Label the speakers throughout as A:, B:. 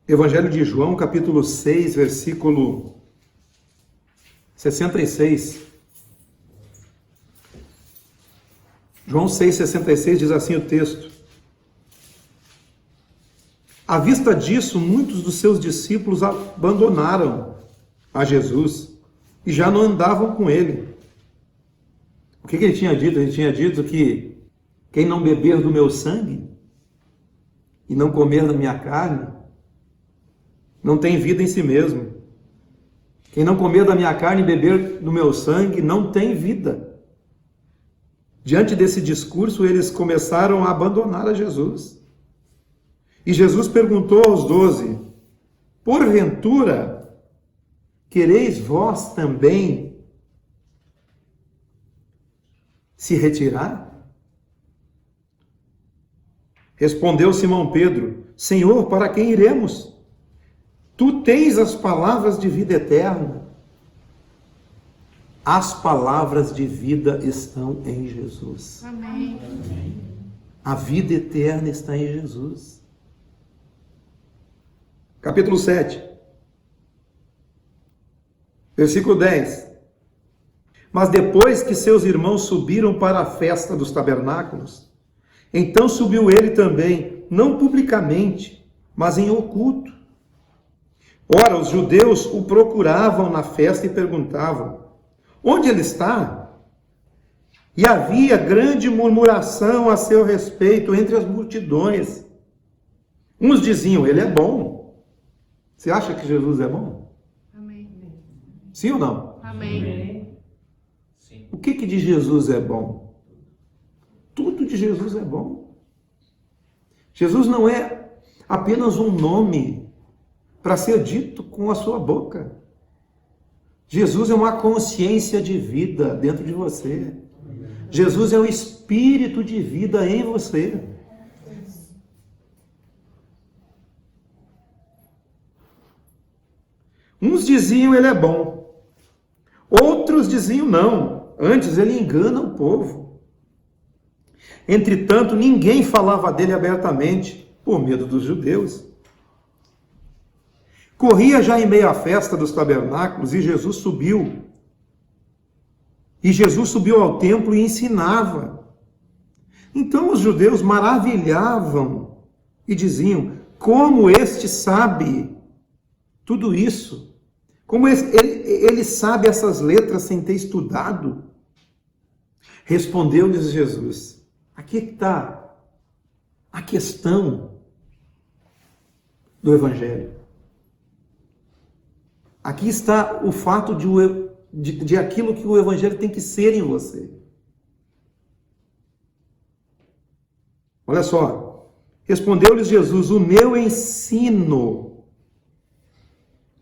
A: Evangelho de João, capítulo 6, versículo 66. João 6,66 diz assim o texto: à vista disso, muitos dos seus discípulos abandonaram a Jesus e já não andavam com ele. O que ele tinha dito? Ele tinha dito que quem não beber do meu sangue e não comer da minha carne, não tem vida em si mesmo. Quem não comer da minha carne e beber do meu sangue, não tem vida. Diante desse discurso, eles começaram a abandonar a Jesus. E Jesus perguntou aos 12, porventura, quereis vós também se retirar? Respondeu Simão Pedro, Senhor, para quem iremos? Tu tens as palavras de vida eterna. As palavras de vida estão em Jesus.
B: Amém.
A: A vida eterna está em Jesus. Capítulo 7. Versículo 10. Mas depois que seus irmãos subiram para a festa dos tabernáculos, então subiu ele também, não publicamente, mas em oculto. Ora, os judeus o procuravam na festa e perguntavam, onde ele está? E havia grande murmuração a seu respeito entre as multidões. Uns diziam, ele é bom. Você acha que Jesus é bom?
B: Amém.
A: Sim ou não?
B: Amém.
A: O que de Jesus é bom? Tudo de Jesus é bom. Jesus não é apenas um nome para ser dito com a sua boca. Jesus é uma consciência de vida dentro de você. Jesus é um espírito de vida em você. Uns diziam ele é bom. Outros diziam não. Antes ele engana o povo. Entretanto, ninguém falava dele abertamente, por medo dos judeus. Corria já em meio à festa dos tabernáculos e Jesus subiu. E Jesus subiu ao templo e ensinava. Então os judeus maravilhavam e diziam, como este sabe tudo isso? Como ele sabe essas letras sem ter estudado? Respondeu-lhes Jesus, aqui está a questão do Evangelho. Aqui está o fato de aquilo que o Evangelho tem que ser em você. Olha só, respondeu-lhes Jesus, o meu ensino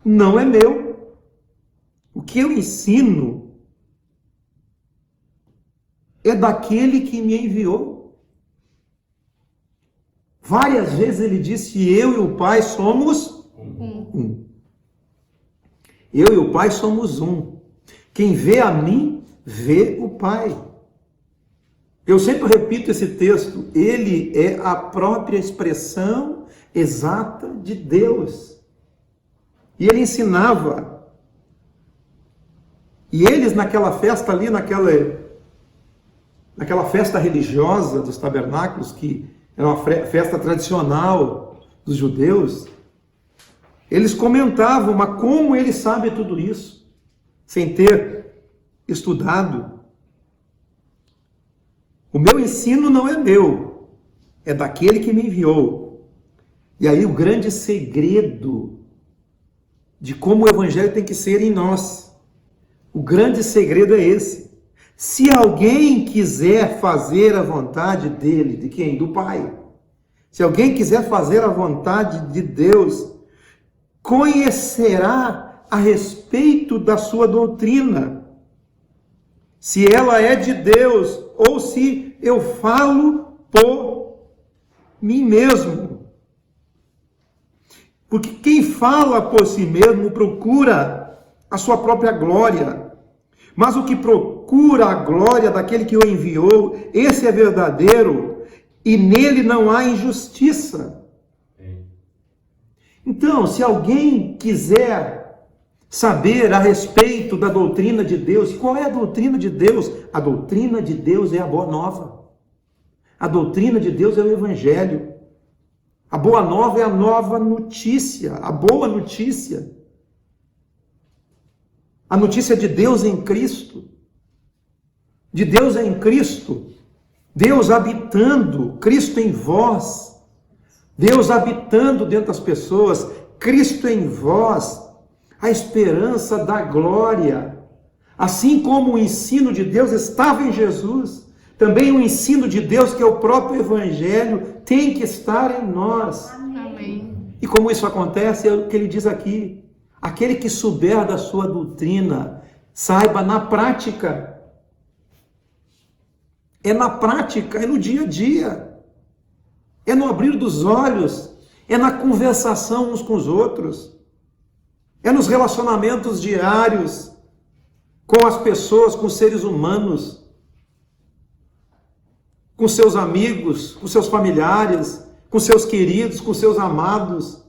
A: não é meu. O que eu ensino é daquele que me enviou. Várias vezes ele disse, eu e o Pai somos um. Eu e o Pai somos um. Quem vê a mim, vê o Pai. Eu sempre repito esse texto. Ele é a própria expressão exata de Deus. E ele ensinava. E eles naquela festa ali, naquela festa religiosa dos tabernáculos, que era uma festa tradicional dos judeus, eles comentavam, mas como ele sabe tudo isso, sem ter estudado? O meu ensino não é meu, é daquele que me enviou. E aí o grande segredo de como o Evangelho tem que ser em nós, o grande segredo é esse. Se alguém quiser fazer a vontade dele, de quem? Do Pai. Se alguém quiser fazer a vontade de Deus, conhecerá a respeito da sua doutrina, se ela é de Deus ou se eu falo por mim mesmo. Porque quem fala por si mesmo procura a sua própria glória, mas o que procura a glória daquele que o enviou, esse é verdadeiro e nele não há injustiça. Então, se alguém quiser saber a respeito da doutrina de Deus, qual é a doutrina de Deus? A doutrina de Deus é a boa nova. A doutrina de Deus é o Evangelho. A boa nova é a nova notícia, a boa notícia. A notícia de Deus em Cristo. De Deus em Cristo. Deus habitando, Cristo em vós. Deus habitando dentro das pessoas, Cristo em vós. A esperança da glória. Assim como o ensino de Deus estava em Jesus, também o ensino de Deus, que é o próprio Evangelho, tem que estar em nós.
B: Amém.
A: E como isso acontece, é o que ele diz aqui. Aquele que souber da sua doutrina, saiba na prática. É na prática, é no dia a dia. É no abrir dos olhos, é na conversação uns com os outros. É nos relacionamentos diários com as pessoas, com os seres humanos, com seus amigos, com seus familiares, com seus queridos, com seus amados.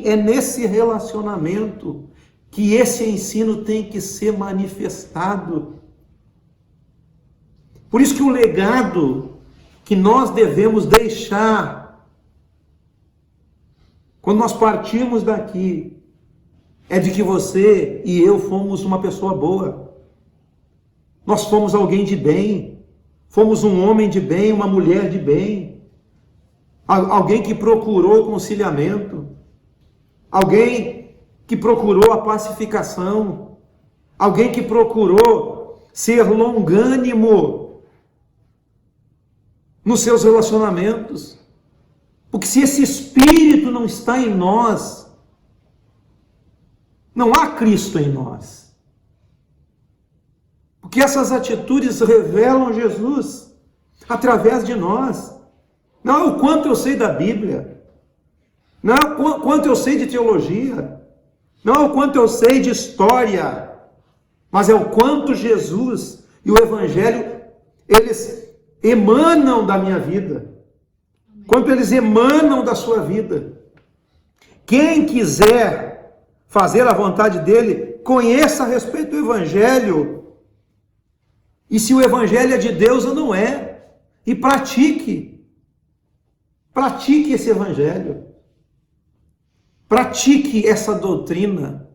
A: É nesse relacionamento que esse ensino tem que ser manifestado. Por isso que o legado que nós devemos deixar quando nós partirmos daqui é de que você e eu fomos uma pessoa boa. Nós fomos alguém de bem. Fomos um homem de bem, uma mulher de bem. Alguém que procurou o conciliamento. Alguém que procurou a pacificação. Alguém que procurou ser longânimo nos seus relacionamentos. Porque se esse espírito não está em nós, não há Cristo em nós. Porque essas atitudes revelam Jesus através de nós. Não é o quanto eu sei da Bíblia, não é o quanto eu sei de teologia, não é o quanto eu sei de história, mas é o quanto Jesus e o Evangelho, eles emanam da minha vida, quanto eles emanam da sua vida. Quem quiser fazer a vontade dele, conheça a respeito do Evangelho. E se o Evangelho é de Deus ou não é, e pratique esse Evangelho, pratique essa doutrina.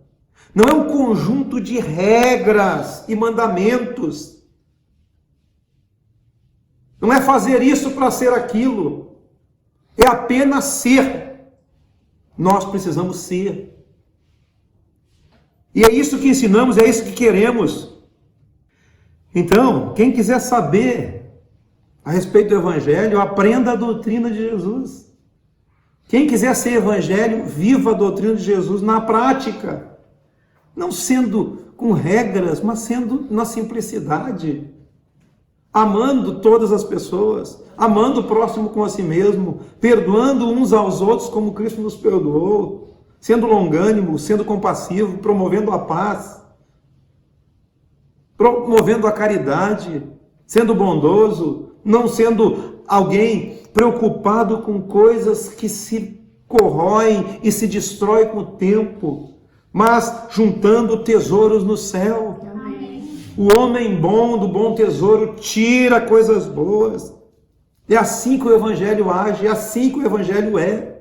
A: Não é um conjunto de regras e mandamentos, não é fazer isso para ser aquilo, é apenas ser. Nós precisamos ser, e é isso que ensinamos, é isso que queremos. Então, quem quiser saber a respeito do Evangelho, aprenda a doutrina de Jesus. Quem quiser ser Evangelho, viva a doutrina de Jesus na prática. Não sendo com regras, mas sendo na simplicidade. Amando todas as pessoas, amando o próximo como a si mesmo, perdoando uns aos outros como Cristo nos perdoou, sendo longânimo, sendo compassivo, promovendo a paz, promovendo a caridade, sendo bondoso, não sendo alguém preocupado com coisas que se corroem e se destroem com o tempo, mas juntando tesouros no céu.
B: Amém.
A: O homem bom do bom tesouro tira coisas boas. É assim que o Evangelho age, é assim que o Evangelho é.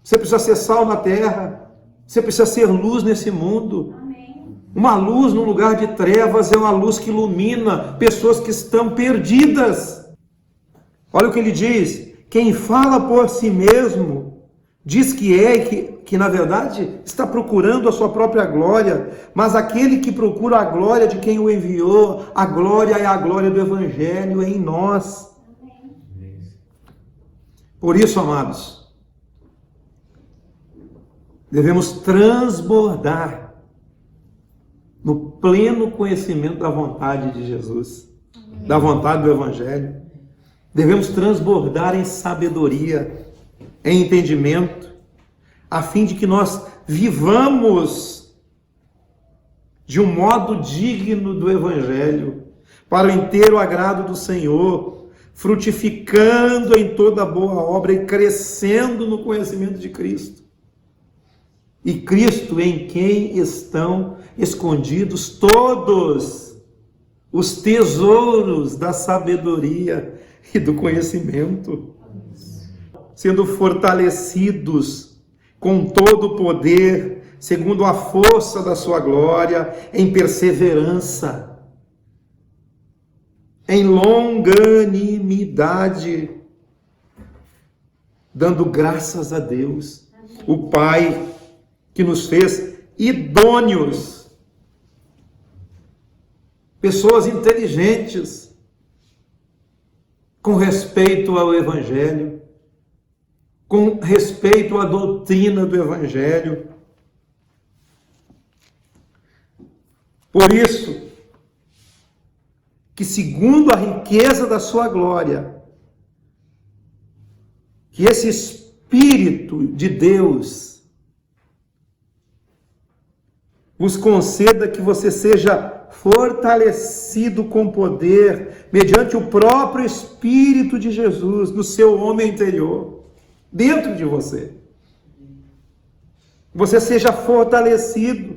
A: Você precisa ser sal na terra, você precisa ser luz nesse mundo. Uma luz num lugar de trevas é uma luz que ilumina pessoas que estão perdidas. Olha o que ele diz: quem fala por si mesmo, diz que na verdade está procurando a sua própria glória, mas aquele que procura a glória de quem o enviou, a glória é a glória do Evangelho em nós. Por isso, amados, devemos transbordar no pleno conhecimento da vontade de Jesus, da vontade do Evangelho. Devemos transbordar em sabedoria, em entendimento, a fim de que nós vivamos de um modo digno do Evangelho, para o inteiro agrado do Senhor, frutificando em toda boa obra e crescendo no conhecimento de Cristo. E Cristo, em quem estão escondidos todos os tesouros da sabedoria e do conhecimento, sendo fortalecidos com todo o poder, segundo a força da sua glória, em perseverança, em longanimidade, dando graças a Deus, o Pai, que nos fez idôneos, pessoas inteligentes, com respeito ao Evangelho, com respeito à doutrina do Evangelho. Por isso, que segundo a riqueza da sua glória, que esse Espírito de Deus vos conceda que você seja fortalecido com poder, mediante o próprio Espírito de Jesus, no seu homem interior, dentro de você. Você seja fortalecido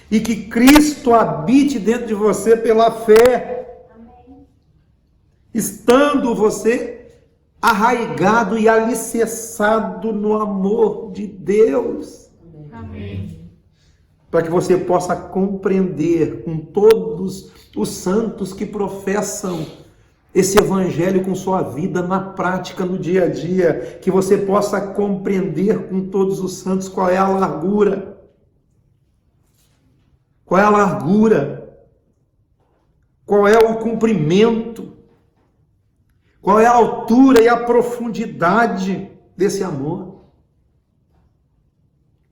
A: e que Cristo habite dentro de você pela fé, estando você arraigado e alicerçado no amor de Deus. Amém. Para que você possa compreender com todos os santos que professam esse evangelho com sua vida na prática, no dia a dia, que você possa compreender com todos os santos qual é a largura, qual é a largura, qual é o comprimento, qual é a altura e a profundidade desse amor.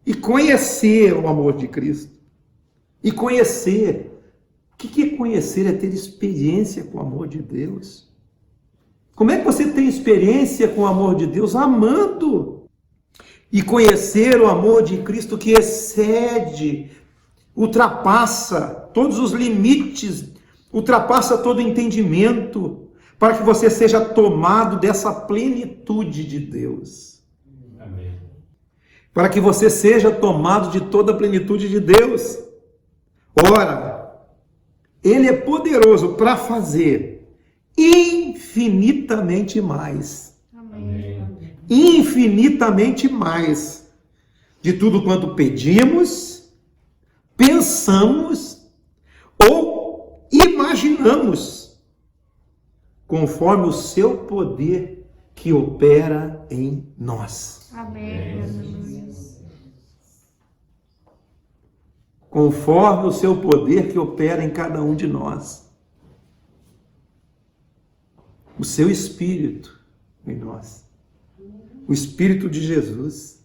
A: E conhecer o amor de Cristo. E conhecer. O que é conhecer? É ter experiência com o amor de Deus. Como é que você tem experiência com o amor de Deus? Amando. E conhecer o amor de Cristo que excede, ultrapassa todos os limites, ultrapassa todo entendimento, para que você seja tomado dessa plenitude de Deus. Amém. Para que você seja tomado de toda a plenitude de Deus. Ora, Ele é poderoso para fazer infinitamente mais. Amém. Infinitamente mais de tudo quanto pedimos, pensamos ou imaginamos, conforme o seu poder que opera em nós. Amém. Conforme o seu poder que opera em cada um de nós. O seu Espírito em nós. O Espírito de Jesus.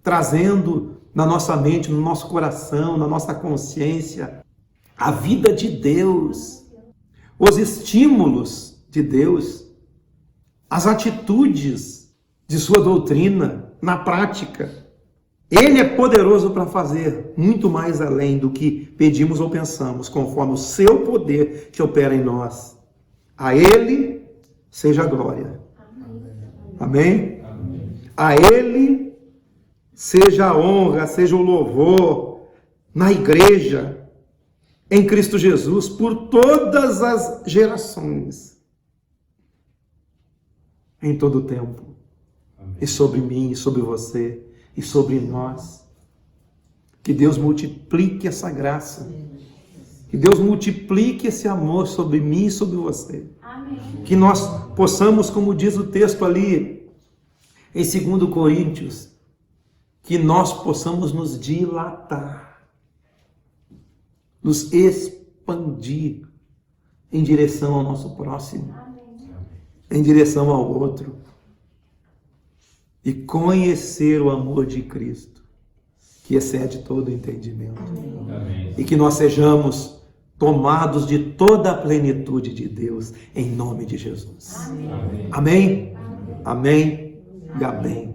A: Trazendo na nossa mente, no nosso coração, na nossa consciência, a vida de Deus. Os estímulos de Deus, as atitudes de sua doutrina na prática. Ele é poderoso para fazer muito mais além do que pedimos ou pensamos, conforme o seu poder que opera em nós. A Ele seja a glória. Amém? Amém? A Ele seja a honra, seja o louvor na igreja, em Cristo Jesus, por todas as gerações, em todo o tempo. Amém. E sobre mim, e sobre você, e sobre nós. Que Deus multiplique essa graça. Que Deus multiplique esse amor sobre mim e sobre você. Amém. Que nós possamos, como diz o texto ali, em 2 Coríntios, que nós possamos nos dilatar, nos expandir em direção ao nosso próximo, em direção ao outro, e conhecer o amor de Cristo, que excede todo entendimento. Amém. E que nós sejamos tomados de toda a plenitude de Deus, em nome de Jesus. Amém? Amém? Amém. Amém. E amém.